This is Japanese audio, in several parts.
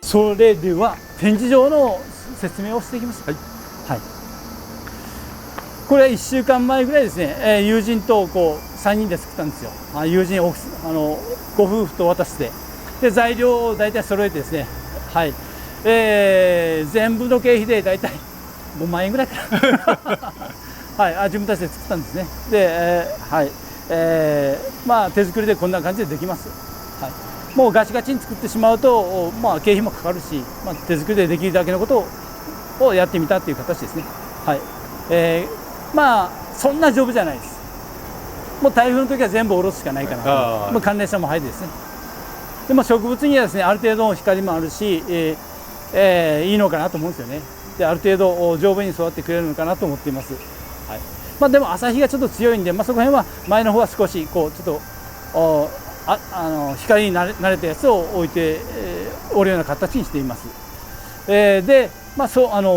それでは展示場の説明をしていきます。はい、はい、これは1週間前ぐらいですね、友人と3人で作ったんですよ。友人ご夫婦と私で材料を大体揃えてですね、はい、全部の経費で大体5万円ぐらいかなはい、自分たちで作ったんですね。で、はい、まあ手作りでこんな感じでできます。はい、もうガチガチに作ってしまうと、まあ経費もかかるし、まあ、手作りでできるだけのことをやってみたっていう形ですね。はい、まあそんな丈夫じゃないです。もう台風の時は全部下ろすしかないかなと。まあ、関連車も入ってですね。でも植物にはですね、ある程度の光もあるし、いいのかなと思うんですよね。で、ある程度丈夫に育ってくれるのかなと思っています。はい、まあでも朝日がちょっと強いんで、まあ、そこら辺は前の方は少しちょっと光に慣れたやつを置いて、おるような形にしています。で、まあ、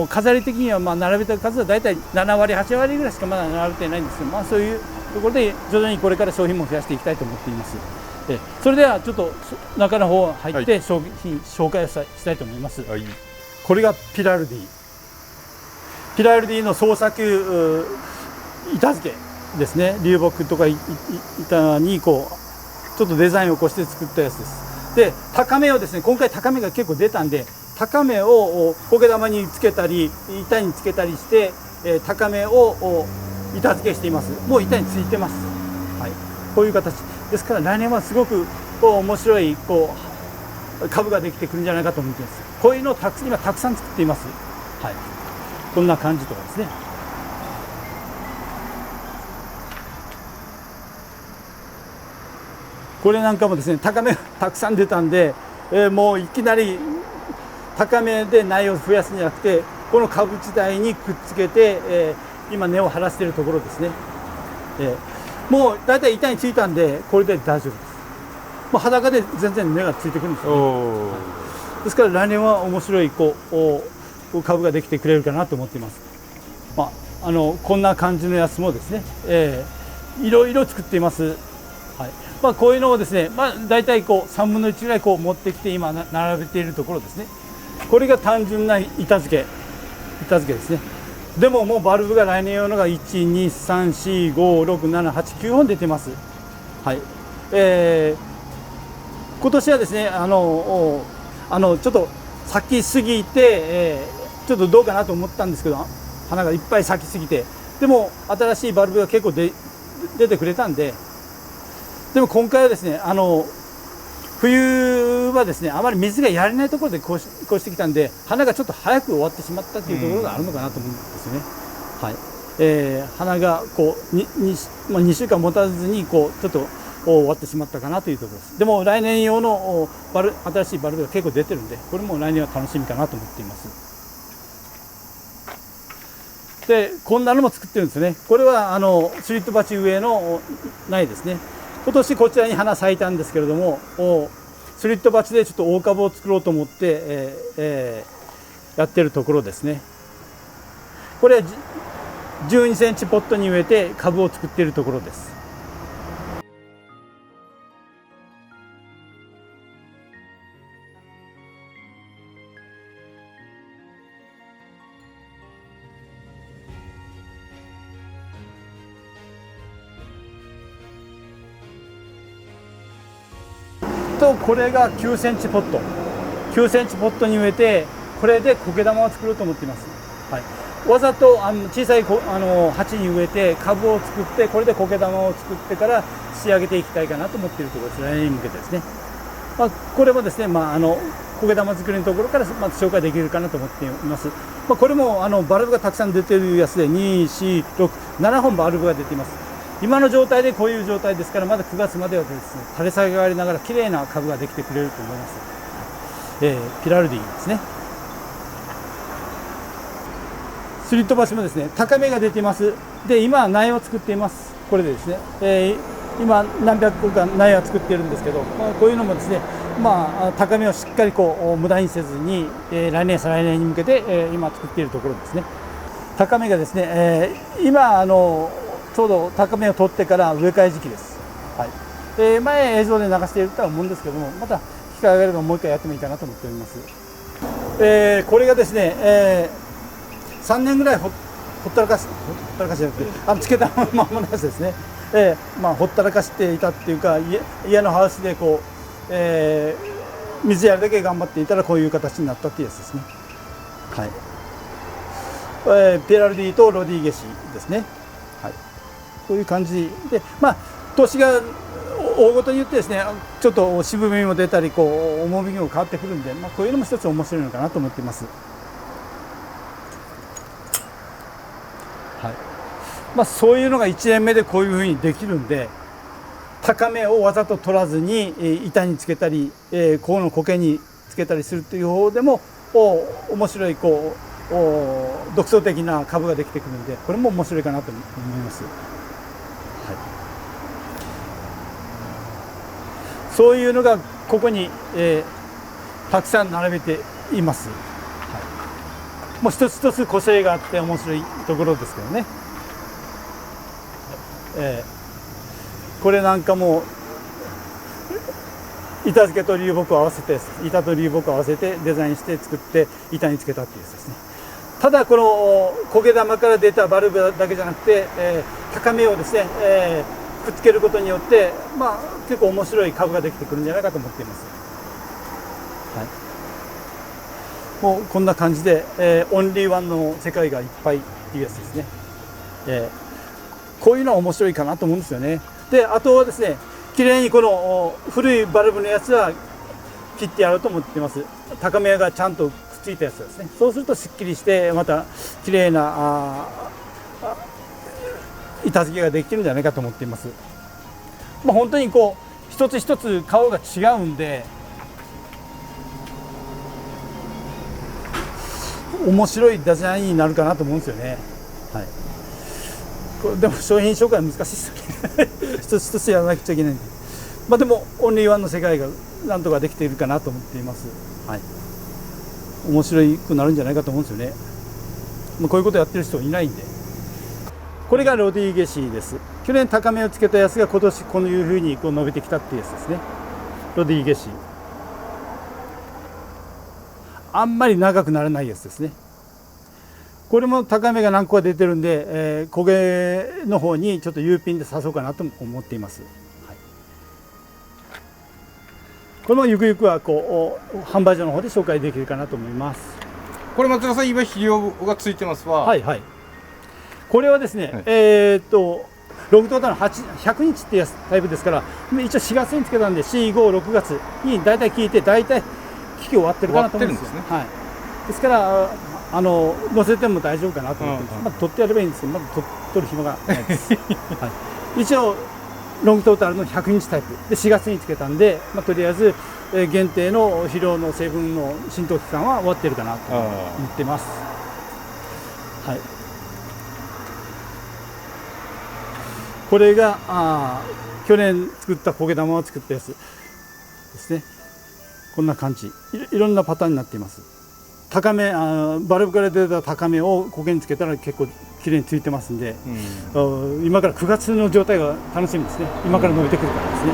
飾り的にはまあ並べた数は大体7割8割ぐらいしかまだ並べてないんですけど、まあ、そういうところで徐々にこれから商品も増やしていきたいと思っています。それではちょっと中の方入って商品紹介をしたいと思います。はい、これがピラルディの創作板付けですね。流木とか板にちょっとデザインを起こして作ったやつです。で、高めをですね、今回高めが結構出たんで、高めを苔玉につけたり板につけたりして、高めを板付けしています。もう板についてます。はい、こういう形ですから、来年はすごく面白い株ができてくるんじゃないかと思っています。こういうのを今たくさん作っています。はい、こんな感じとかですね。これなんかもですね、高めがたくさん出たんで、もういきなり高めで苗を増やすんじゃなくて、この株自体にくっつけて、今根を張らせているところですね。もう大体板についたんで、これで大丈夫です。もう裸で全然根がついてくるんですよね。はい、ですから来年は面白い株ができてくれるかなと思っています。まあ、こんな感じのやつもですね、いろいろ作っています。はい、まあ、こういうのをですね、まあ、大体3分の1ぐらい持ってきて今並べているところですね。これが単純な板付けですね。でももうバルブが来年用のが1、2、3、4、5、6、7、8、9本出てます。はい、今年はですね、ちょっと咲きすぎて、ちょっとどうかなと思ったんですけど、花がいっぱい咲きすぎて、でも新しいバルブが結構出てくれたんで、でも今回はですね、冬はですね、あまり水がやれないところでこうしてきたんで、花がちょっと早く終わってしまったというところがあるのかなと思うんですよね。はい、花が2週間持たずにちょっと終わってしまったかなというところです。でも来年用の新しいバルブが結構出てるんで、これも来年は楽しみかなと思っています。で、こんなのも作ってるんですね。これはスリット鉢植えの苗ですね。今年こちらに花咲いたんですけれども、スリット鉢でちょっと大株を作ろうと思って、やってるところですね。これは12センチポットに植えて株を作っているところです。これが9センチポットに植えて、これで苔玉を作ろうと思っています。はい、わざと小さい鉢に植えて株を作って、これで苔玉を作ってから仕上げていきたいかなと思っているところです。来年に向けてですね。まあ、これもですね、苔玉作りのところからまず紹介できるかなと思っています。まあ、これもバルブがたくさん出ているやつで2、4、6、7本バルブが出ています。今の状態でこういう状態ですから、まだ9月まではですね、垂れ下がりながら綺麗な株ができてくれると思います。ピラルディですね。スリット鉢もですね、高めが出ています。で、今苗を作っています。これでですね、今何百個か苗を作っているんですけど、こういうのもですね、高めをしっかり無駄にせずに、来年再来年に向けて、今作っているところですね。高めがですね、今ちょうど高めを取ってから植え替え時期です。はい、前映像で流しているとは思うんですけども、また機会があればもう一回やってもいいかなと思っております。これがですね、3年ぐらいほったらかしじゃなくてつけたままのやつですね。ほったらかしていたっていうか、家のハウスでこう、水やりだけ頑張っていたらこういう形になったっていうやつですね。はい。ペラルディとロディゲシですね。はい。こういう感じで、年が大ごとによってですね、ちょっと渋みも出たり、こう重みも変わってくるんで、こういうのも一つ面白いのかなと思っています。はい。そういうのが1年目でこういうふうにできるんで、高めをわざと取らずに板につけたり、この苔につけたりするっていう方でも面白いこう独創的な株ができてくるんで、これも面白いかなと思います。はい。そういうのがここに、たくさん並べています。はい、もう一つ一つ個性があって面白いところですけどね。これなんかも板付けと流木を合わせて、板と流木を合わせてデザインして作って板につけたっていうやつですね。ただこの苔玉から出たバルブだけじゃなくて、高めをですね、くっつけることによって、結構面白い株ができてくるんじゃないかと思っています。はい、もうこんな感じで、オンリーワンの世界がいっぱいっていうやつですね。こういうのは面白いかなと思うんですよね。で、あとはですね、綺麗にこの古いバルブのやつは切ってやろうと思っています。高めがちゃんとくっついたやつですね。そうするとすっきりしてまた綺麗な板付けができるんじゃないかと思っています。本当にこう一つ一つ顔が違うんで面白いデザインになるかなと思うんですよね。はい。でも商品紹介は難しいですよね。一つ一つやらなくちゃいけないんで。でもオンリーワンの世界がなんとかできているかなと思っています。はい。面白くなるんじゃないかと思うんですよね。こういうことやってる人いないんで。これがロディゲシーです。去年高めをつけたやつが今年こういうふうに伸びてきたっていうやつですね。ロディゲシー。あんまり長くならないやつですね。これも高めが何個か出てるんで、焦げの方にちょっと U ピンで刺そうかなと思っています。はい、これもゆくゆくはこう販売所の方で紹介できるかなと思います。これ松田さん、今肥料がついてますわ。はいはい。これはですね、はい、ログトータルの100日っていうタイプですから、一応4月につけたんで、4、5、6月に大体聞いて、大体期終わってるかなと思うんですよね。はい。ですから載せても大丈夫かなと思ってます。取ってやればいいんですけど、まだ取る暇がないです。はい、一応ロングトータルの100日タイプで4月につけたんで、とりあえず限定の肥料の成分の浸透期間は終わってるかなと思ってます。はい。これが去年作った苔玉を作ったやつですね。こんな感じ、いろんなパターンになっています。高めバルブから出た高めを苔につけたら結構きれいについてますんで、今から9月の状態が楽しみですね。今から伸びてくるからですね。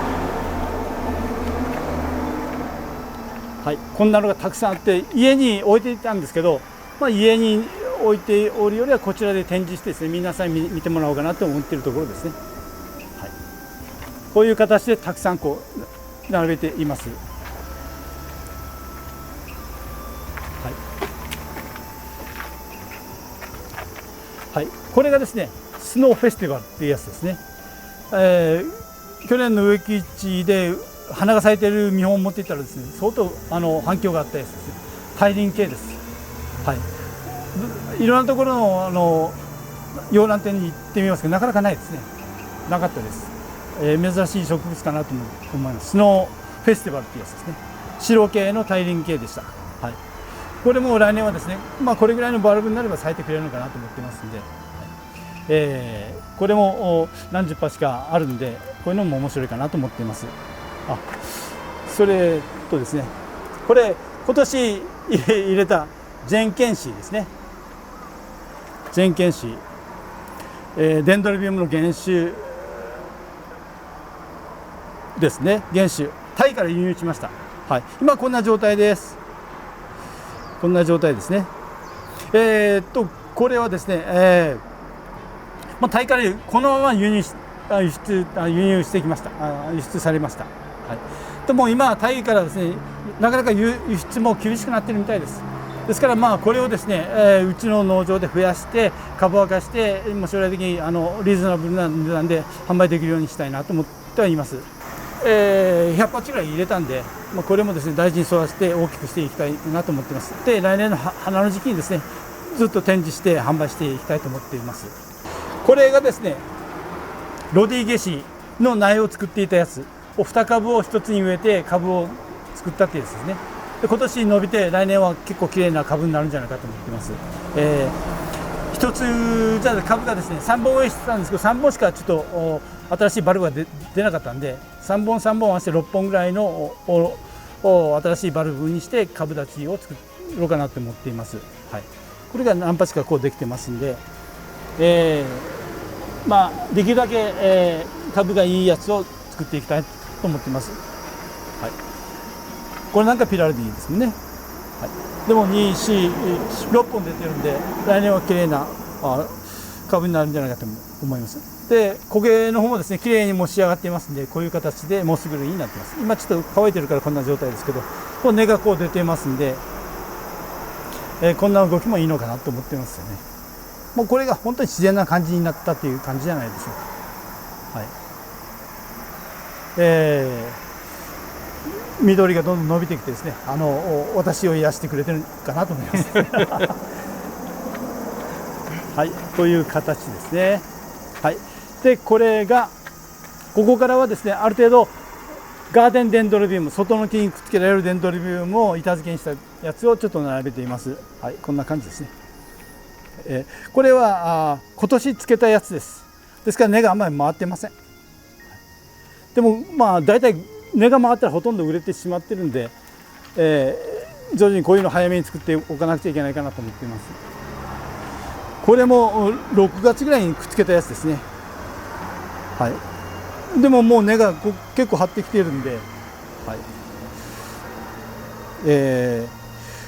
はい、こんなのがたくさんあって家に置いていたんですけど、家に置いておるよりはこちらで展示してですね、皆さんに見てもらおうかなと思っているところですね。はい、こういう形でたくさんこう並べています。はい、これがですね、スノーフェスティバルっていうやつですね。去年の植木市で花が咲いている見本を持っていったらですね、相当反響があったやつですね。大輪系です。はい。いろんなところの洋蘭店に行ってみますけど、なかなかないですね。なかったです。珍しい植物かなと思います。スノーフェスティバルっていうやつですね。白系の大輪系でした。はい。これも来年はですね、これぐらいのバルブになれば咲いてくれるのかなと思ってますんで、これも何十羽しかあるんで、こういうのも面白いかなと思っています。それとですね、これ今年入れたジェンケンシーですね。ジェンケンシー、デンドロビウムの原種ですね。原種タイから輸入しました。はい、今こんな状態です。こんな状態ですね。これはですね、タイからこのまま輸入してきました。輸出されました。はい、でも今タイからですね、なかなか輸出も厳しくなっているみたいです。ですからこれをですね、うちの農場で増やして株分化して、将来的にリーズナブルな値段で販売できるようにしたいなと思ってはいます。100鉢ぐらい入れたんで、これもですね大事に育てて大きくしていきたいなと思っています。で、来年の花の時期にですねずっと展示して販売していきたいと思っています。これがですねロディゲシの苗を作っていたやつを2株を1つに植えて株を作ったっていうやつですね。で、今年伸びて来年は結構きれいな株になるんじゃないかと思っています。一つじゃ株がですね3本植えしてたんですけど、3本しかちょっと新しいバルブが出なかったんで、3本合わせて6本ぐらいの新しいバルブにして株立ちを作ろうかなと思っています。はい、これが何鉢かこうできてますんで、できるだけ、株がいいやつを作っていきたいと思っています。はい、これなんかピラルディですもんね。はい、でも2、4、6本出てるんで、来年は綺麗な株になるんじゃないかと思います。で、焦げの方もですね、綺麗にもう仕上がっていますんで、こういう形でモスグルになっています。今ちょっと乾いてるからこんな状態ですけど、こう根がこう出てますんで、こんな動きもいいのかなと思ってますよね。もうこれが本当に自然な感じになったという感じじゃないでしょうか。はい。緑がどんどん伸びてきてですね、私を癒してくれてるかなと思います。はい、という形ですね。はい。で、ここからはですね、ある程度ガーデンデンドロビウム、外の木にくっつけられるデンドロビウムを板付けにしたやつをちょっと並べています。はい、こんな感じですね。これは今年つけたやつです。ですから根があんまり回ってません。でも大体根が回ったらほとんど売れてしまってるんで、徐々にこういうの早めに作っておかなくちゃいけないかなと思っています。これも6月ぐらいにくっつけたやつですね。はい。でももう根が結構張ってきているんで、はい。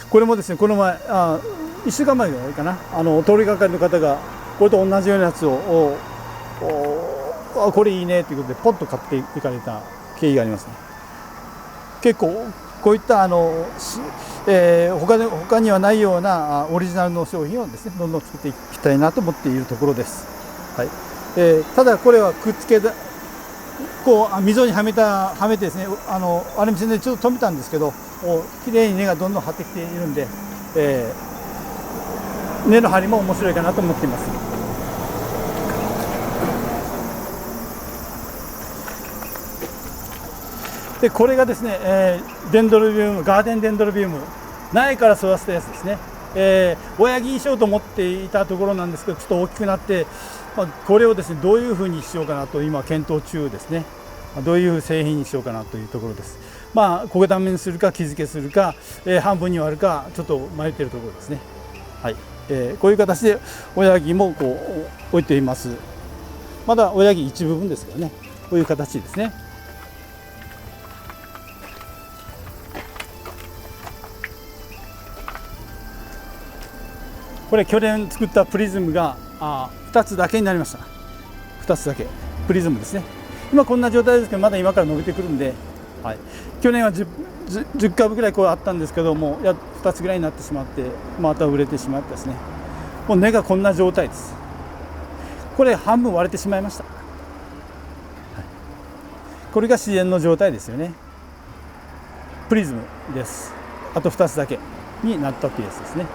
これもですね、この前1週間前ぐらいかな、通りがかりの方がこれと同じようなやつをこれいいねということでポンと買っていかれた経緯がありますね。結構こういった他にはないようなオリジナルの商品をですねどんどん作っていきたいなと思っているところです。はい。ただこれはくっつけた溝にはめてですね、アルミ線でちょっと止めたんですけど、きれいに根がどんどん張ってきているんで、根の張りも面白いかなと思っています。で、これがですね、デンドロビウム、ガーデンデンドロビウム、苗から育てたやつですね。親木にしようと思っていたところなんですけど、ちょっと大きくなって、これをですねどういうふうにしようかなと今検討中ですね。どういう製品にしようかなというところです。焦げためにするか木付けするか、半分に割るかちょっと迷っているところですね。はい。こういう形で親木もこう置いています。まだ親木一部分ですけどね、こういう形ですね。これ去年作ったプリズムが2つだけになりました。2つだけプリズムですね。今こんな状態ですけど、まだ今から伸びてくるんで、はい、去年は 10株ぐらいこうあったんですけども、2つぐらいになってしまって、また売れてしまってですね、もう根がこんな状態です。これ半分割れてしまいました。はい、これが自然の状態ですよね。プリズムです。あと2つだけになったというやつですね。